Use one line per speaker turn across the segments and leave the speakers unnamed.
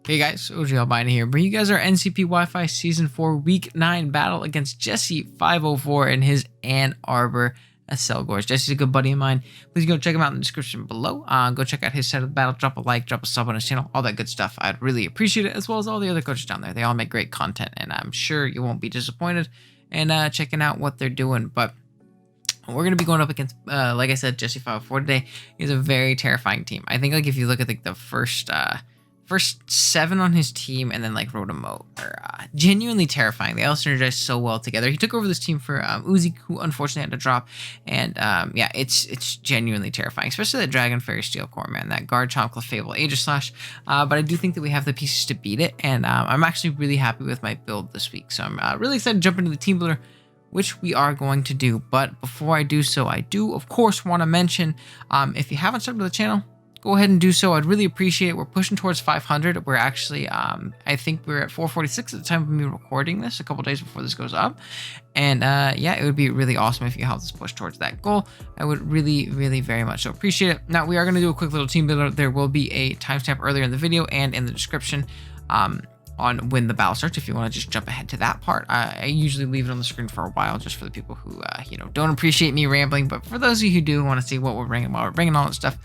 Hey guys, OGalbina here, bringing you guys our NCP Wi-Fi Season 4 Week 9 battle against Jesse 504 and his Ann Arbor Selgors. Jesse's a good buddy of mine. Please go check him out in the description below. Go check out his side of the battle, drop a like, drop a sub on his channel, all that good stuff. I'd really appreciate it, as well as all the other coaches down there. They all make great content, and I'm sure you won't be disappointed in checking out what they're doing. But we're going to be going up against, like I said, Jesse 504 today. He's a very terrifying team. I think, like, if you look at the first 7 on his team and then like Rodamo are genuinely terrifying. They all synergize so well together. He took over this team for Uzi, who unfortunately had to drop, and yeah, it's genuinely terrifying, especially that Dragon Fairy Steel Core, man, that Guard Chomp, Clefable, Aegislash. But I do think that we have the pieces to beat it, and I'm actually really happy with my build this week. So I'm really excited to jump into the team builder, which we are going to do. But before I do so, I do of course want to mention, if you haven't subbed to the channel, go ahead and do so. I'd really appreciate it. We're pushing towards 500. We're actually, I think we're at 446 at the time of me recording this, a couple days before this goes up. And yeah, it would be really awesome if you helped us push towards that goal. I would really, really very much so appreciate it. Now, we are going to do a quick little team builder. There will be a timestamp earlier in the video and in the description on when the battle starts, if you want to just jump ahead to that part. I usually leave it on the screen for a while just for the people who, you know, don't appreciate me rambling. But for those of you who do want to see what we're bringing while we're bringing all that stuff,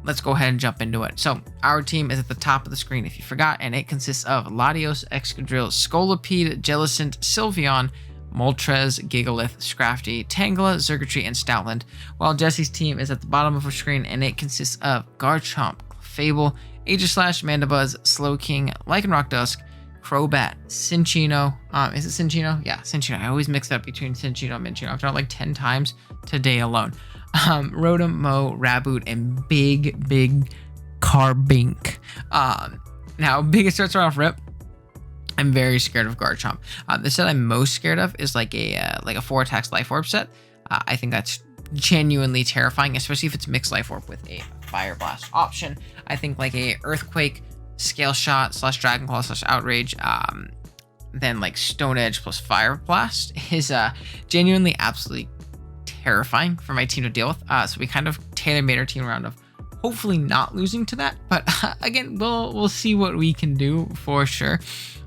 let's go ahead and jump into it. So our team is at the top of the screen if you forgot, and it consists of Latios, Excadrill, Scolipede, Jellicent, Sylveon, Moltres, Gigalith, Scrafty, Tangela, Xurkitree, and Stoutland, while Jesse's team is at the bottom of our screen, and it consists of Garchomp, Fable, Aegislash, Mandibuzz, Slowking, Lycanroc Dusk, Crobat, Cinccino. Is it Cinccino? Yeah, Cinccino. I always mix it up between Cinccino and Minccino. I've done it like 10 times today alone. Rotom, Mo, Raboot, and big Carbink. Now, biggest threats are off rip. I'm very scared of Garchomp. The set I'm most scared of is like a 4 attacks Life Orb set. I think that's genuinely terrifying, especially if it's mixed Life Orb with a Fire Blast option. I think like a Earthquake, Scale Shot / Dragon Claw / Outrage, then like Stone Edge plus Fire Blast is genuinely absolutely terrifying for my team to deal with. So we kind of tailor-made our team around of hopefully not losing to that. But again, we'll see what we can do for sure.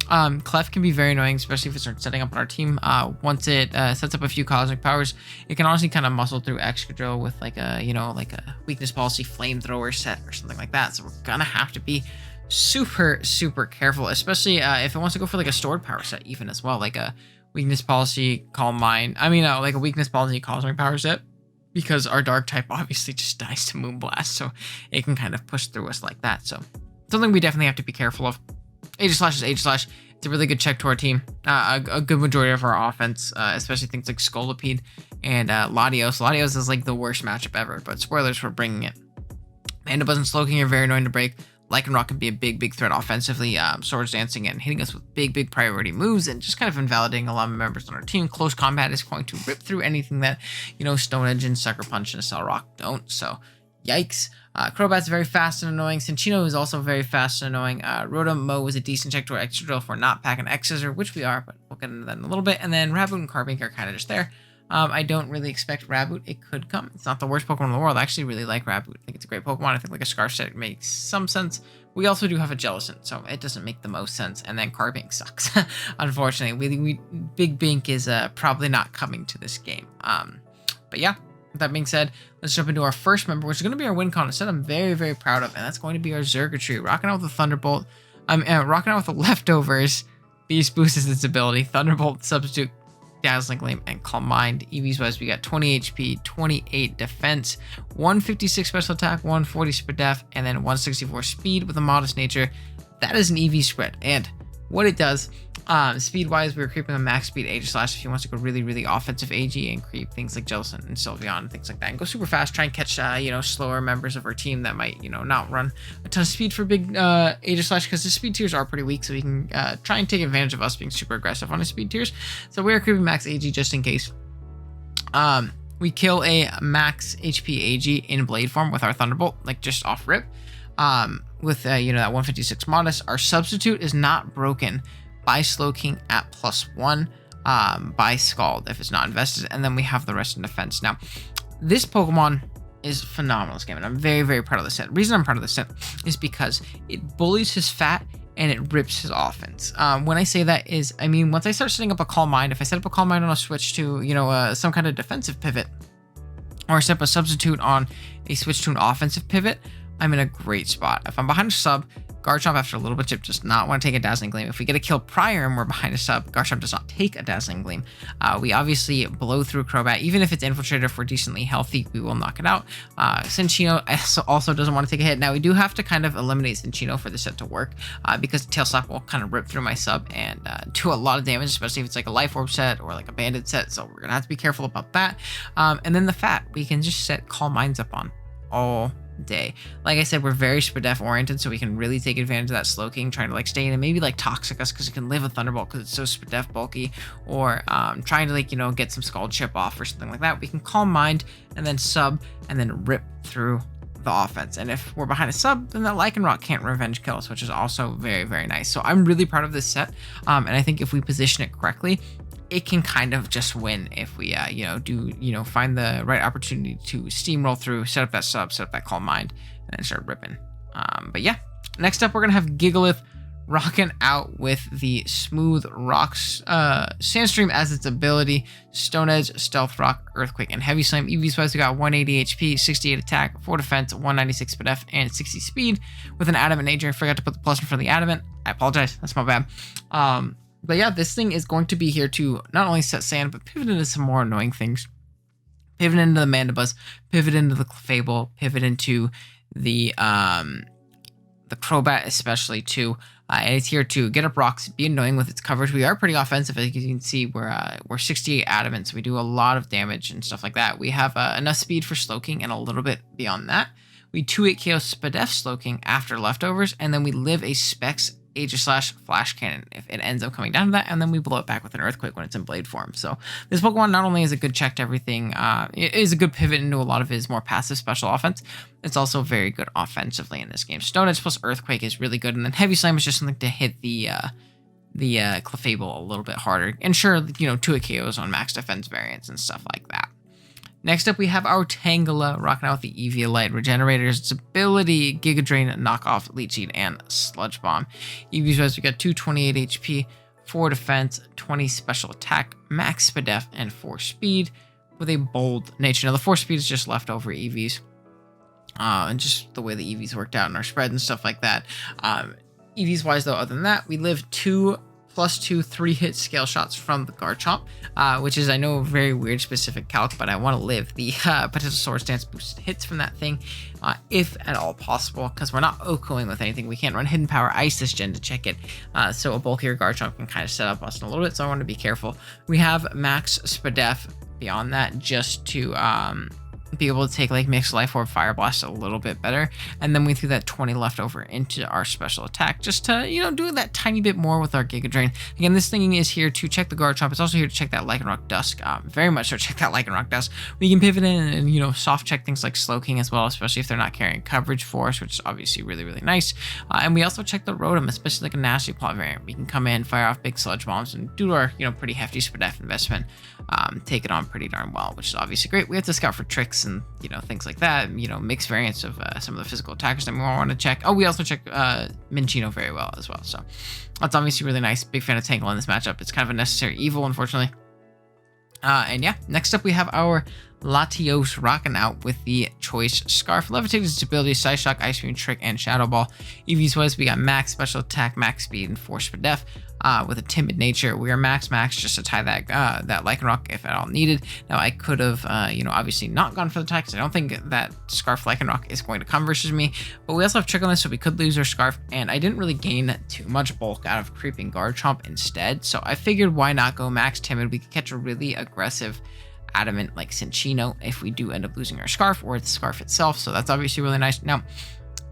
Clef can be very annoying, especially if it starts setting up on our team. Once it sets up a few cosmic powers, it can honestly kind of muscle through Excadrill with like a, you know, like a weakness policy flamethrower set or something like that. So we're gonna have to be super careful, especially if it wants to go for like a stored power set even as well, like a weakness policy Calm Mind. I mean, like a weakness policy cosmic power set, because our dark type obviously just dies to Moonblast, so it can kind of push through us like that. So something we definitely have to be careful of. Aegislash is Aegislash. It's a really good check to our team. A good majority of our offense, especially things like Scolipede and Latios. Latios is like the worst matchup ever, but spoilers, we're bringing it. Mandibuzz and Slowking are very annoying to break. Lycanroc can be a big threat offensively, Swords Dancing and hitting us with big priority moves and just kind of invalidating a lot of members on our team. Close combat is going to rip through anything that, you know, Stone Edge and Sucker Punch and Cell Rock don't, so yikes. Crobat's very fast and annoying. Cinccino is also very fast and annoying. Rotom, Mo is a decent check to our Excadrill if we're not packing X-Scissor, which we are, but we'll get into that in a little bit. And then Raboot and Carbink are kind of just there. I don't really expect Raboot. It could come. It's not the worst Pokemon in the world. I actually really like Raboot. I think it's a great Pokemon. I think like a Scarf set makes some sense. We also do have a Jellicent, so it doesn't make the most sense. And then Carbink sucks. Unfortunately, Big Bink is probably not coming to this game. But yeah, with that being said, let's jump into our first member, which is going to be our win con, a set I'm very proud of, and that's going to be our Xurkitree. Rocking out with the Thunderbolt. Rocking out with the Leftovers. Beast boosts its ability. Thunderbolt, Substitute, Dazzling Gleam, and Calm Mind. EVs wise, we got 20 HP, 28 defense, 156 special attack, 140 super def, and then 164 speed with a modest nature. That is an EV spread, and what it does, speed wise, we're creeping a max speed Aegislash if he wants to go really offensive AG and creep things like Jellicent and Sylveon and things like that, and go super fast, try and catch you know, slower members of our team that might, you know, not run a ton of speed for big Aegislash, because the speed tiers are pretty weak, so he can try and take advantage of us being super aggressive on his speed tiers. So we are creeping max AG just in case. We kill a max HP AG in blade form with our Thunderbolt, like just off rip. With you know, that 156 modest. Our substitute is not broken by Slowking at +1, by Scald if it's not invested, and then we have the rest in defense. Now, this Pokemon is phenomenal this game, and I'm very proud of this set. The reason I'm proud of this set is because it bullies his fat and it rips his offense. When I say that is, I mean, once I start setting up a Calm Mind, if I set up a Calm Mind on a switch to, some kind of defensive pivot, or set up a substitute on a switch to an offensive pivot, I'm in a great spot. If I'm behind a sub, Garchomp after a little bit chip does not want to take a Dazzling Gleam. If we get a kill prior and we're behind a sub, Garchomp does not take a Dazzling Gleam. We obviously blow through Crobat. Even if it's infiltrated, if we're decently healthy, we will knock it out. Cinccino also doesn't want to take a hit. Now we do have to kind of eliminate Cinccino for the set to work, because Tail Slap will kind of rip through my sub and do a lot of damage, especially if it's like a Life Orb set or like a Banded set. So we're gonna have to be careful about that. And then the Fat, we can just set Calm Minds up on all day. Like I said, we're very Spadef oriented, so we can really take advantage of that Slowking, trying to like stay in and maybe like Toxic us because it can live a Thunderbolt because it's so Spadef bulky, or trying to like, get some Scald Chip off or something like that. We can Calm Mind and then sub and then rip through the offense. And if we're behind a sub, then that Lycanroc can't revenge kill us, which is also very, very nice. So I'm really proud of this set. And I think if we position it correctly, it can kind of just win if we, find the right opportunity to steamroll through, set up that sub, set up that Calm Mind, and then start ripping. But yeah, next up, we're going to have Gigalith rocking out with the Smooth Rocks, Sandstream as its ability, Stone Edge, Stealth Rock, Earthquake, and Heavy Slam. EVs wise, we got 180 HP, 68 attack, 4 defense, 196 Spadef, and 60 speed with an Adamant Nature. I forgot to put the plus in front of the Adamant. I apologize. That's my bad. But yeah, this thing is going to be here to not only set sand, but pivot into some more annoying things. Pivot into the Mandibuzz, pivot into the Clefable, pivot into the Crobat especially too. And it's here to get up rocks, be annoying with its coverage. We are pretty offensive, as you can see. We're 68 Adamant, so we do a lot of damage and stuff like that. We have enough speed for Slowking and a little bit beyond that. We 2-8 KO Spadef Slowking after leftovers, and then we live a Specs Aegislash Flash Cannon if it ends up coming down to that, and then we blow it back with an Earthquake when it's in Blade form. So this Pokemon not only is a good check to everything, it is a good pivot into a lot of his more passive special offense, it's also very good offensively in this game. Stone Edge plus Earthquake is really good, and then Heavy Slam is just something to hit the Clefable a little bit harder. And sure, 2 KOs on max defense variants and stuff like that. Next up, we have our Tangela rocking out with the Eviolite Regenerators, its ability, Giga Drain, Knockoff, Leech Seed, and Sludge Bomb. EVs wise, we got 228 HP, 4 defense, 20 special attack, max Spadef, and 4 speed with a bold nature. Now, the 4 speed is just leftover EVs, and just the way the EVs worked out in our spread and stuff like that. EVs wise, though, other than that, we live 2 +2 3-hit scale shots from the Garchomp, which is, I know, a very weird specific calc, but I want to live the potential Swords Dance boosted hits from that thing, if at all possible, because we're not OHKOing with anything. We can't run Hidden Power Ice this gen to check it, so a bulkier Garchomp can kind of set up us in a little bit, so I want to be careful. We have max Spadef beyond that, just to be able to take like Mixed Life Orb Fire Blast a little bit better, and then we threw that 20 left over into our special attack just to do that tiny bit more with our Giga Drain. Again, this thing is here to check the Garchomp. It's also here to check that Lycanroc Dusk, very much so check that Lycanroc Dusk. We can pivot in and soft check things like Slowking as well, especially if they're not carrying coverage for us, which is obviously really, really nice. And we also check the Rotom, especially like a Nasty Plot variant. We can come in, fire off big Sludge Bombs, and do our pretty hefty Spadef investment, take it on pretty darn well, which is obviously great. We have to scout for tricks and things like that, mixed variants of some of the physical attackers that we want to check. Oh, we also check Minccino very well as well, so that's obviously really nice. Big fan of Tangle in this matchup. It's kind of a necessary evil, unfortunately. And yeah, next up we have our Latios rocking out with the Choice Scarf. Levitated its ability, Side Shock, Ice Beam, Trick, and Shadow Ball. EVs wise, we got max special attack, max speed, and 4 Spadef. With a timid nature, we are max just to tie that Lycanroc if at all needed. Now I could have, obviously not gone for the tie because I don't think that Scarf Lycanroc is going to come versus me. But we also have Trick on this, so we could lose our Scarf, and I didn't really gain too much bulk out of creeping Garchomp instead. So I figured, why not go max timid? We could catch a really aggressive Adamant like Cinccino if we do end up losing our Scarf or the Scarf itself. So that's obviously really nice. Now,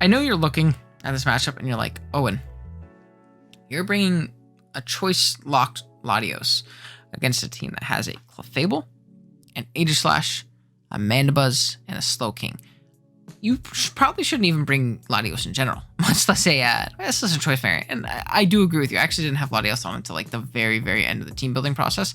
I know you're looking at this matchup and you're like, Owen, you're bringing a choice locked Latios against a team that has a Clefable, an Aegislash, a Mandibuzz, and a Slowking. You probably shouldn't even bring Latios in general, much less a choice variant. And I do agree with you. I actually didn't have Latios on until like the very, very end of the team building process,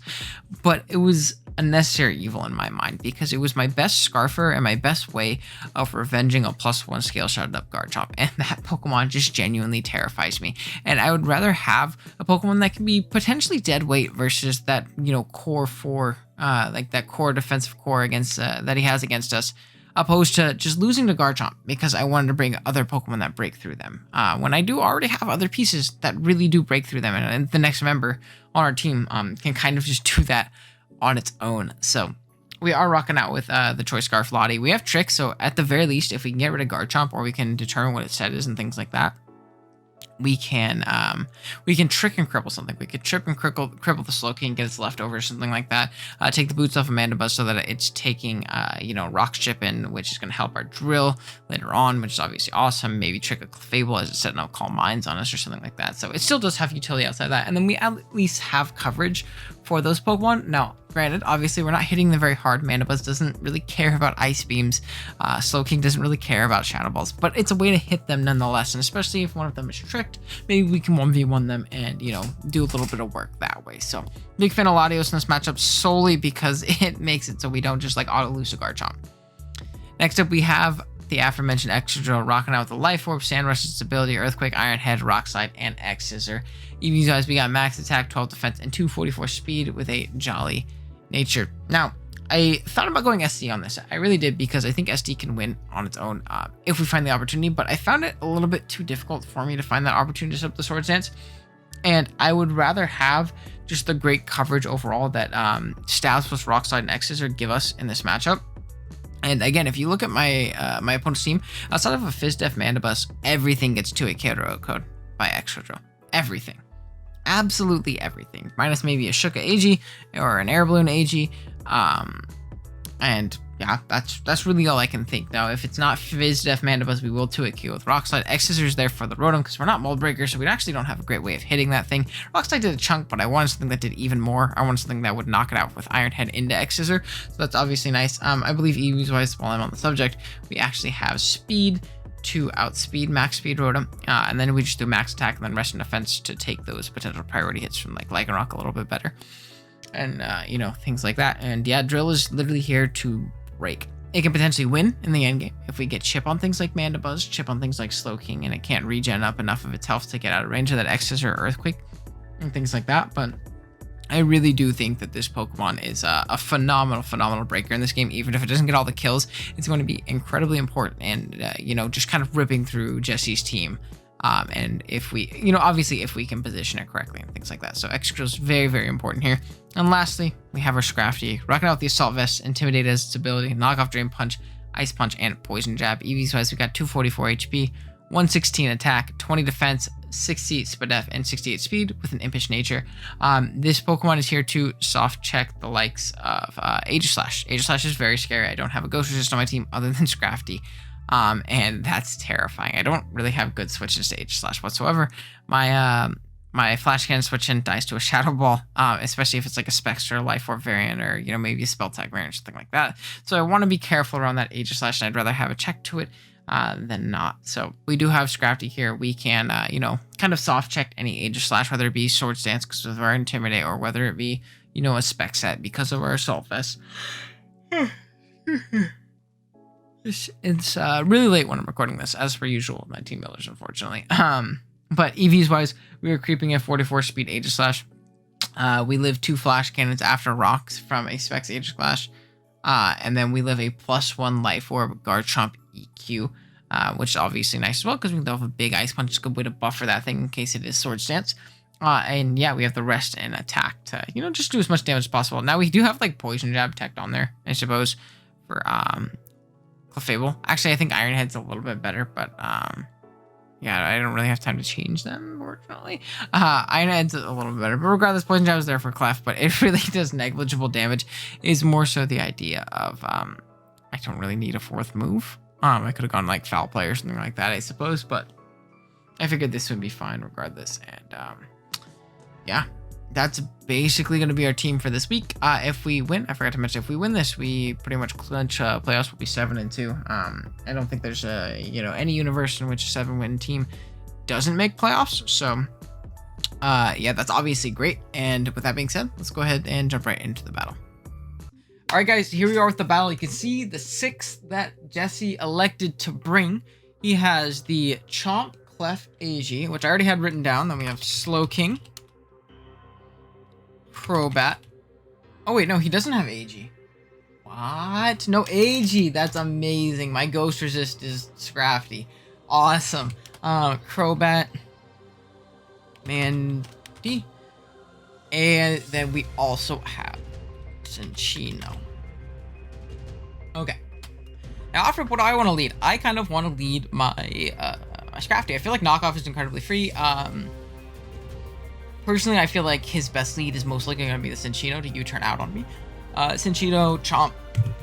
but it was a necessary evil in my mind because it was my best Scarfer and my best way of revenging a +1 scale shotted up Garchomp, and that Pokemon just genuinely terrifies me. And I would rather have a Pokemon that can be potentially dead weight versus that, core 4, like that core defensive core against that he has against us, opposed to just losing to Garchomp because I wanted to bring other Pokemon that break through them. When I do already have other pieces that really do break through them, and the next member on our team can kind of just do that on its own. So we are rocking out with the Choice Scarf Lottie. We have Trick, so at the very least, if we can get rid of Garchomp or we can determine what its set is and things like that, we can trick and cripple something. We could trip and cripple the Slowking, get its leftovers, something like that. Take the boots off Amanda Buzz so that it's taking Rock Chip in, which is going to help our drill later on, which is obviously awesome. Maybe trick a Clefable as it's setting up Calm Minds on us or something like that. So it still does have utility outside that, and then we at least have coverage for those Pokemon. Now, granted, obviously we're not hitting them very hard. Mandibuzz doesn't really care about Ice Beams. Slowking doesn't really care about Shadow Balls, but it's a way to hit them nonetheless, and especially if one of them is tricked, maybe we can 1v1 them and, do a little bit of work that way. So, big fan of Latios in this matchup solely because it makes it so we don't just auto-lose a Garchomp. Next up, we have the aforementioned Excadrill rocking out with the Life Orb, Sand Rush, its ability, Earthquake, Iron Head, Rock Slide, and X Scissor. Even guys, we got max attack, 12 defense, and 244 speed with a jolly nature. Now, I thought about going SD on this. I really did because I think SD can win on its own if we find the opportunity, but I found it a little bit too difficult for me to find that opportunity to set up the Swords Dance. And I would rather have just the great coverage overall that Stabs plus Rock Slide and X Scissor give us in this matchup. And again, if you look at my my opponent's team, outside of a Fizdef Mandibuzz, everything gets 2-hit KO code by Excadrill. Everything. Absolutely everything. Minus maybe a Shuka AG or an Air Balloon AG. And yeah, that's really all I can think. Now, if it's not Fizdef Mandibuzz, we will 2-hit KO with Rock Slide. X Scissor is there for the Rotom because we're not Mold Breaker, so we actually don't have a great way of hitting that thing. Rock Slide did a chunk, but I wanted something that did even more. I wanted something that would knock it out with Iron Head into X Scissor, so that's obviously nice. I believe EVs-wise, while I'm on the subject, we actually have speed to outspeed max speed Rotom, and then we just do max attack and then rest in defense to take those potential priority hits from Lycanroc a little bit better, and things like that. And yeah, Drill is literally here to break. It can potentially win in the end game if we get chip on things like Mandibuzz, chip on things like Slowking, and it can't regen up enough of its health to get out of range of that X Scissor or Earthquake and things like that. But I really do think that this Pokemon is a phenomenal breaker in this game. Even if it doesn't get all the kills, it's going to be incredibly important and, just kind of ripping through Jesse's team. And if we, obviously if we can position it correctly and things like that. So Excadrill is very, very important here. And lastly, we have our Scrafty rocking out with the Assault Vest, Intimidate as its ability, Knock Off Drain Punch, Ice Punch, and Poison Jab. EVs wise, we got 244 HP, 116 attack, 20 defense, 60 Spadef, and 68 speed with an impish nature. This Pokemon is here to soft check the likes of Aegislash. Aegislash is very scary. I don't have a Ghost Resist on my team other than Scrafty. And that's terrifying. I don't really have good switches to Aegislash whatsoever. My Flash Cannon switch in dies to a Shadow Ball, especially if it's like a Spectre, Life Orb variant, or maybe a Spell Tag variant or something like that. So I want to be careful around that Aegislash, and I'd rather have a check to it than not. So we do have Scrafty here. We can, kind of soft check any Aegislash, whether it be Swords Dance because of our Intimidate, or whether it be, a Spec Set because of our Assault Vest. It's really late when I'm recording this, as per usual with my team builders, unfortunately. But EVs wise, we are creeping at 44 speed Aegislash. We live 2 Flash Cannons after Rocks from a Specs Aegislash. And then we live a +1 Life Orb Garchomp EQ, which is obviously nice as well because we can have a big Ice Punch. It's a good way to buffer that thing in case it is Swords Dance. And yeah, we have the rest and attack to, just do as much damage as possible. Now we do have Poison Jab teched on there, I suppose, for Clefable. Actually, I think Iron Head's a little bit better, but yeah, I don't really have time to change them, unfortunately. Iron Head's a little bit better, but regardless, Poison Jab is there for Clef, but it really does negligible damage. Is more so the idea of I don't really need a 4th move. I could have gone Foul Play or something like that, I suppose, but I figured this would be fine regardless. And yeah, that's basically going to be our team for this week. If we win, I forgot to mention, if we win this, we pretty much clinch playoffs. Will be 7-2. I don't think there's any universe in which a 7-win team doesn't make playoffs. So yeah, that's obviously great. And with that being said, let's go ahead and jump right into the battle. All right, guys, here we are with the battle. You can see the 6 that Jesse elected to bring. He has the Chomp, Clef, AG, which I already had written down. Then we have Slow King, Crobat. Oh, wait, no, he doesn't have AG. What? No AG. That's amazing. My Ghost Resist is Scrafty. Awesome. Crobat, Mandy, and then we also have Cinccino. Okay. Now, after what I want to lead, I kind of want to lead my my Scrafty. I feel like knockoff is incredibly free. Personally, I feel like his best lead is most likely going to be the Cinccino to U-turn out on me. Cinccino, Chomp,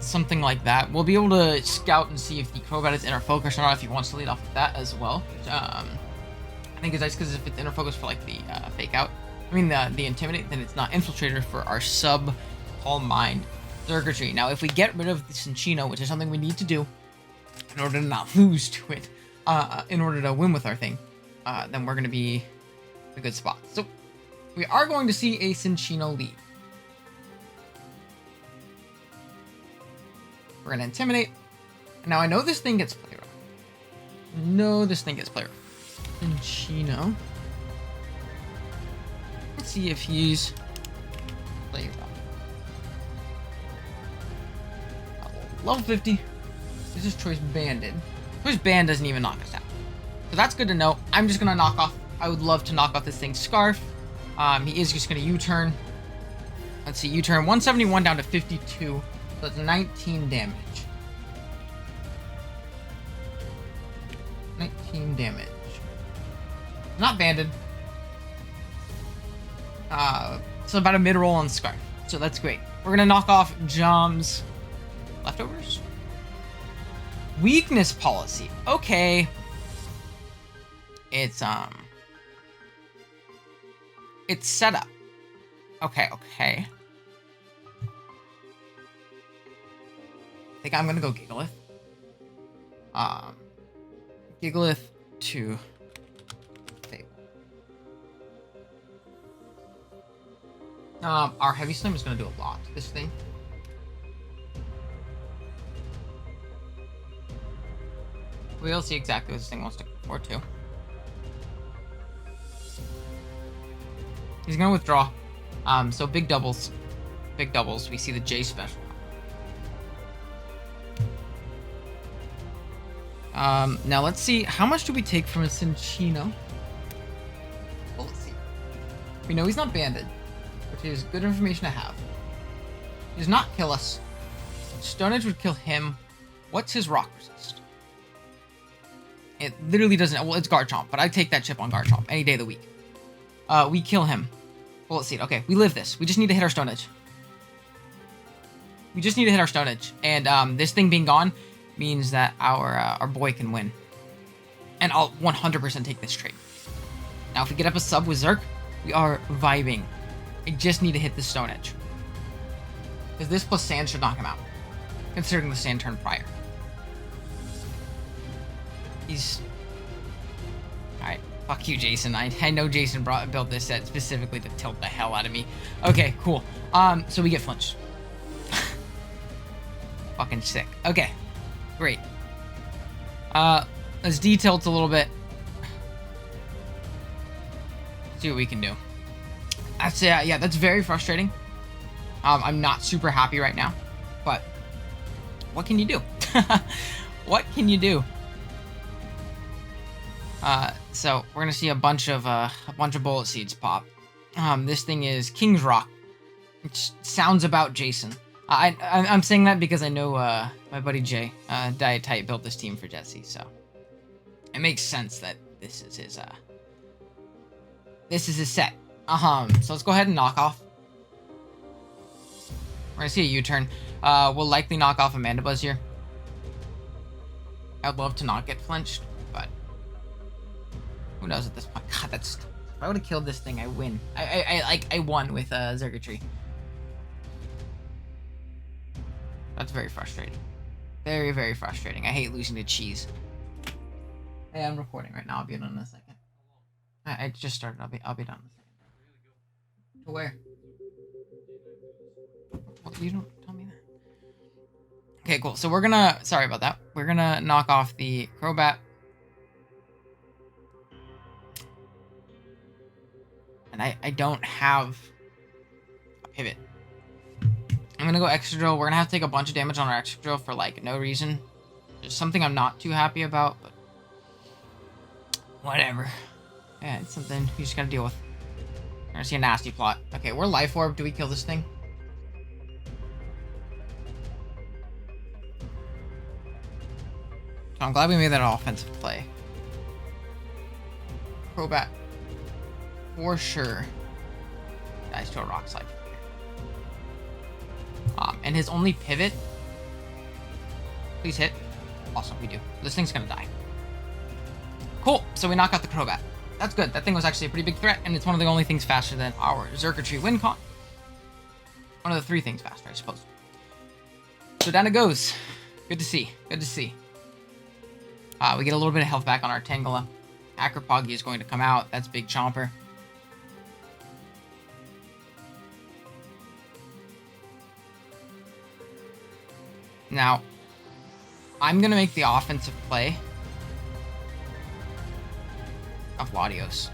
something like that. We'll be able to scout and see if the Crobat is inner focus or not, if he wants to lead off with that as well. I think it's nice because if it's inner focus for like the fake out, I mean the intimidate, then it's not infiltrator for our sub Calm Mind Xurkitree. Now, if we get rid of the Cinccino, which is something we need to do in order to not lose to it, in order to win with our thing, then we're going to be in a good spot. So we are going to see a Cinccino lead. We're going to intimidate. Now, I know this thing gets play rough. Cinccino. Let's see if he's play rough. Level 50. This is Choice Banded. Choice Band doesn't even knock us out. So that's good to know. I'm just going to knock off. I would love to knock off this thing's Scarf. He is just going to U-turn. Let's see. U-turn 171 down to 52. So that's 19 damage. 19 damage. Not banded. So about a mid-roll on Scarf. So that's great. We're going to knock off Jom's leftovers. Weakness policy. Okay. It's set up. Okay. I think I'm gonna go Gigalith. Gigalith to Fable. Our Heavy Slam is gonna do a lot to this thing. We'll see exactly what this thing wants to go for too. He's gonna withdraw. So big doubles. We see the J special. Now let's see, how much do we take from a Cinccino? Well, let's see. We know he's not banded, which is good information to have. He does not kill us. Stone Edge would kill him. What's his rock resist? It literally doesn't. Well, it's Garchomp, but I take that chip on Garchomp any day of the week. We kill him. Well, let's see. Okay, we live this. We just need to hit our Stone Edge. And this thing being gone means that our boy can win. And I'll 100% take this trade. Now, if we get up a sub with Zerk, we are vibing. I just need to hit the Stone Edge. Because this plus Sand should knock him out, considering the Sand turn prior. He's... Alright, fuck you, Jason. I know Jason built this set specifically to tilt the hell out of me. Okay, cool. So we get flinched. Fucking sick. Okay, great. Let's detilt a little bit. See what we can do. That's yeah, that's very frustrating. I'm not super happy right now, but what can you do? What can you do? So we're gonna see a bunch of bullet seeds pop. This thing is King's Rock, which sounds about Jason. I'm saying that because I know my buddy Jay, Diet Tight, built this team for Jesse, so it makes sense that this is his set. So let's go ahead and knock off. We're gonna see a U-turn. We'll likely knock off Amanda Buzz here. I'd love to not get flinched, but who knows at this point? God, that's... If I would have killed this thing, I win. I won with Xurkitree. That's very frustrating. Very, very frustrating. I hate losing to cheese. Hey, I'm recording right now. I'll be done in a second. I just started. I'll be done in a second. To where? Well, you don't tell me that. Okay, cool. So we're gonna, sorry about that. We're gonna knock off the Crobat. And I don't have a pivot. I'm gonna go extra drill. We're gonna have to take a bunch of damage on our extra drill for like no reason. Just something I'm not too happy about, but whatever. Yeah, it's something we just gotta deal with. We're gonna see a nasty plot. Okay, we're Life Orb. Do we kill this thing? So I'm glad we made that offensive play. Crobat. For sure. Guys, to a Rock Slide. And his only pivot. Please hit. Awesome, we do. This thing's gonna die. Cool. So we knock out the Crobat. That's good. That thing was actually a pretty big threat, and it's one of the only things faster than our Xurkitree win con. One of the 3 things faster, I suppose. So down it goes. Good to see. Good to see. We get a little bit of health back on our Tangela. Acropoggy is going to come out. That's Big Chomper. Now, I'm going to make the offensive play of Latios.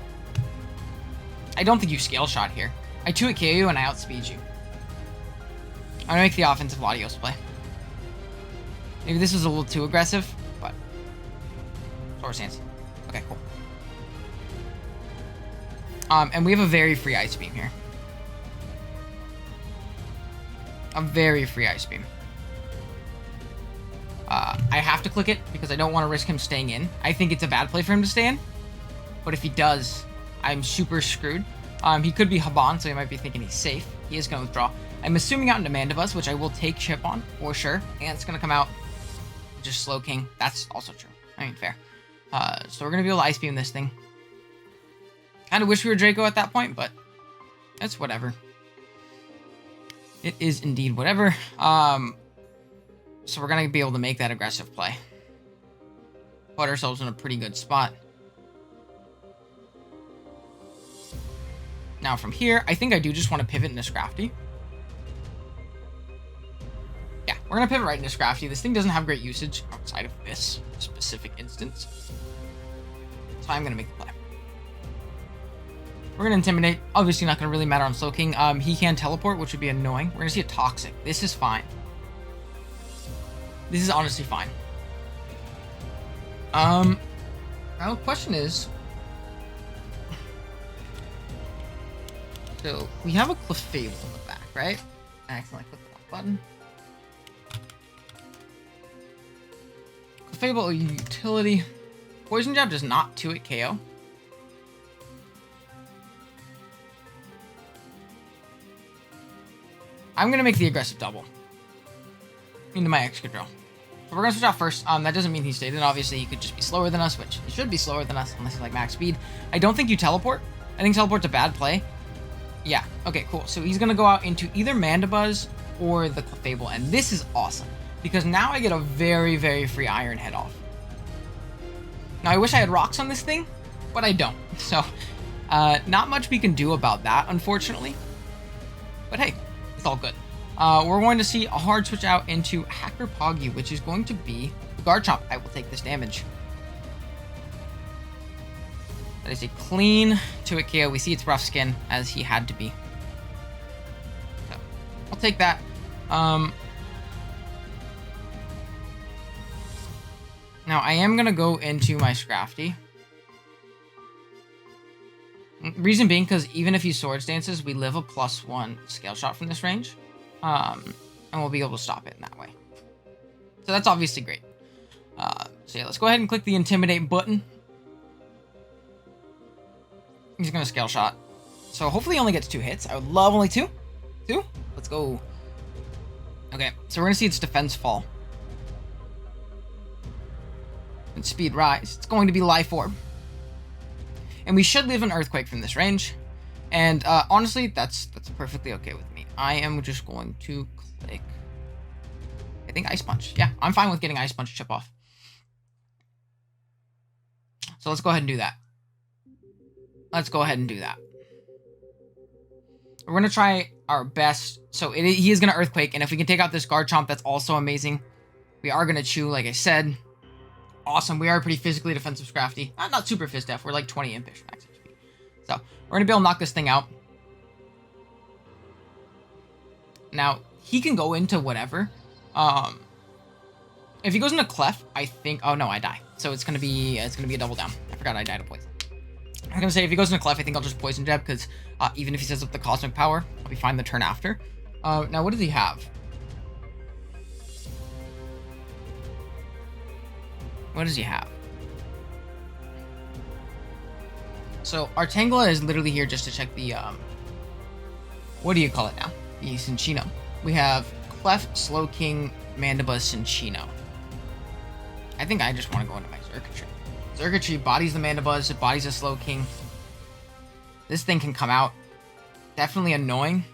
I don't think you scale shot here. I 2-hit KO you and I outspeed you. I'm going to make the offensive Latios play. Maybe this was a little too aggressive, but Source Stance. Okay, cool. And we have a very free Ice Beam here. A very free Ice Beam. I have to click it because I don't want to risk him staying in. I think it's a bad play for him to stay in. But if he does, I'm super screwed. He could be Haban, so he might be thinking he's safe. He is going to withdraw. I'm assuming out into Mandibuzz, which I will take chip on for sure. And it's going to come out just Slow King. That's also true. I mean, fair. So we're going to be able to Ice Beam this thing. Kind of wish we were Draco at that point, but it's whatever. It is indeed whatever. So we're going to be able to make that aggressive play. Put ourselves in a pretty good spot. Now from here, I think I do just want to pivot into Scrafty. Yeah, we're going to pivot right into Scrafty. This thing doesn't have great usage outside of this specific instance. So I'm going to make the play. We're going to Intimidate. Obviously not going to really matter on Slow King. He can teleport, which would be annoying. We're going to see a Toxic. This is fine. This is honestly fine. Now the question is... So, we have a Clefable in the back, right? I accidentally clicked the wrong button. Clefable utility. Poison Jab does not 2-hit KO. I'm going to make the aggressive double into my Excadrill. So we're going to switch out first. That doesn't mean he stayed in. Obviously, he could just be slower than us, which he should be slower than us unless he's like max speed. I don't think you teleport. I think teleport's a bad play. Yeah. Okay, cool. So he's going to go out into either Mandibuzz or the Clefable. And this is awesome because now I get a very, very free Iron Head off. Now, I wish I had rocks on this thing, but I don't. So, not much we can do about that, unfortunately. But hey, it's all good. We're going to see a hard switch out into Hacker Poggy, which is going to be the Garchomp. I will take this damage. That is a clean 2-hit KO. We see it's rough skin, as he had to be. So, I'll take that. Now, I am going to go into my Scrafty. Reason being, because even if he Swords Dances, we live a +1 Scale Shot from this range. And we'll be able to stop it in that way. So that's obviously great. So yeah, let's go ahead and click the Intimidate button. He's going to Scale Shot. So hopefully he only gets 2 hits. I would love only 2. 2? Let's go. Okay, so we're going to see its defense fall. And speed rise. It's going to be Life Orb. And we should live an Earthquake from this range. And honestly, that's perfectly okay with me. I am just going to click, I think, Ice Punch. Yeah, I'm fine with getting Ice Punch chip off. So let's go ahead and do that. Let's go ahead and do that. We're going to try our best. So he is going to Earthquake. And if we can take out this Garchomp, that's also amazing. We are going to chew, like I said. Awesome. We are pretty physically defensive scrafty. Not super fizz def. We're like 20 impish max HP. So we're going to be able to knock this thing out. Now, he can go into whatever. If he goes into Clef, I think... Oh, no, I die. So it's going to be a double down. I forgot I died of poison. I'm going to say if he goes into Clef, I think I'll just Poison Jab, because even if he sets up the Cosmic Power, I'll be fine the turn after. Now, what does he have? What does he have? So, our Tangela is literally here just to check the, what do you call it now? The Cinccino. We have Clef, Slowking, Mandiba, Cinccino. I think I just want to go into my Xurkitree. Xurkitree bodies the Mandibuzz, it bodies the Slowking. This thing can come out. Definitely annoying.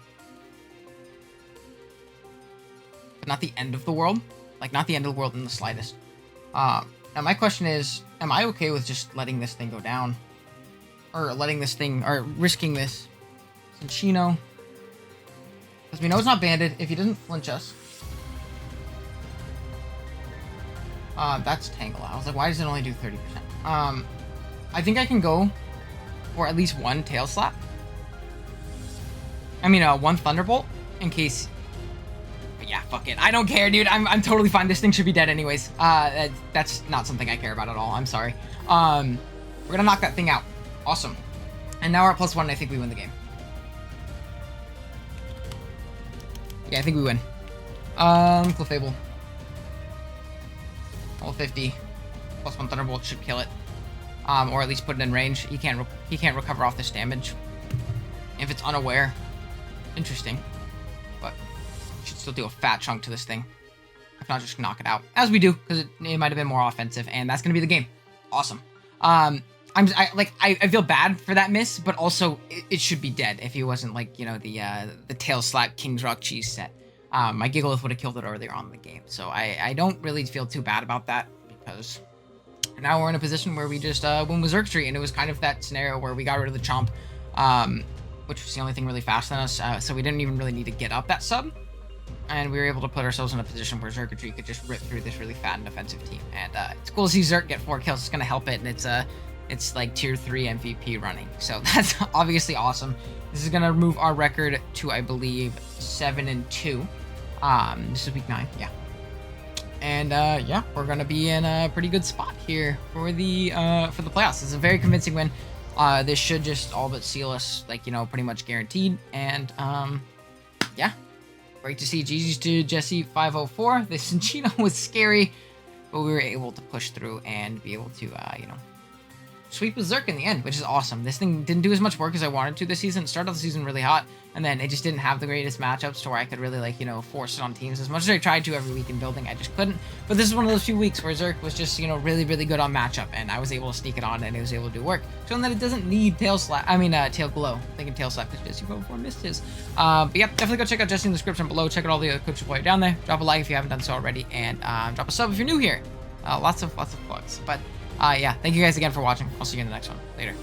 But not the end of the world. Like, not the end of the world in the slightest. Now, my question is, am I okay with just letting this thing go down? Or letting this thing, or risking this? Cinccino. Because we know it's not banded. If he doesn't flinch us. That's Tangela. I was like, why does it only do 30%? I think I can go for at least one Tail Slap. I mean, one Thunderbolt, in case... But yeah, fuck it. I don't care, dude. I'm totally fine. This thing should be dead anyways. That's not something I care about at all. I'm sorry. We're gonna knock that thing out. Awesome. And now we're at +1, and I think we win the game. Yeah, I think we win. Clefable. Level 50. +1 Thunderbolt should kill it. Or at least put it in range. He can't recover off this damage. If it's unaware. Interesting. But should still do a fat chunk to this thing. If not, just knock it out. As we do, because it might have been more offensive, and that's going to be the game. Awesome. I feel bad for that miss, but also it should be dead if he wasn't like, you know, the Tail Slap King's Rock cheese set. My Gigalith would have killed it earlier on in the game. So I don't really feel too bad about that, because now we're in a position where we just win with Xurkitree, and it was kind of that scenario where we got rid of the Chomp, which was the only thing really fast than us, so we didn't even really need to get up that sub, and we were able to put ourselves in a position where Xurkitree could just rip through this really fat and defensive team, and it's cool to see Xurk get 4 kills. It's going to help it, and it's like tier 3 MVP running, so that's obviously awesome. This is going to move our record to, I believe, 7-2. This is week 9, yeah. And yeah, we're gonna be in a pretty good spot here for the playoffs. It's a very convincing win. This should just all but seal us, like, you know, pretty much guaranteed. And yeah, great to see. GG's to Jesse 504. The Cinccino was scary, but we were able to push through and be able to you know, sweep with Xurk in the end, which is awesome. This thing didn't do as much work as I wanted to this season. It started off the season really hot, and then it just didn't have the greatest matchups to where I could really, like, you know, force it on teams. As much as I tried to every week in building, I just couldn't. But this is one of those few weeks where Xurk was just, you know, really, really good on matchup, and I was able to sneak it on, and it was able to do work. Showing that it doesn't need Tail Slap, Tail Glow. I'm thinking Tail Slap because Jesse before missed his. But yeah, definitely go check out Jesse in the description below. Check out all the coaches while you're down there. Drop a like if you haven't done so already, and drop a sub if you're new here. Lots of plugs. But yeah, thank you guys again for watching. I'll see you in the next one. Later.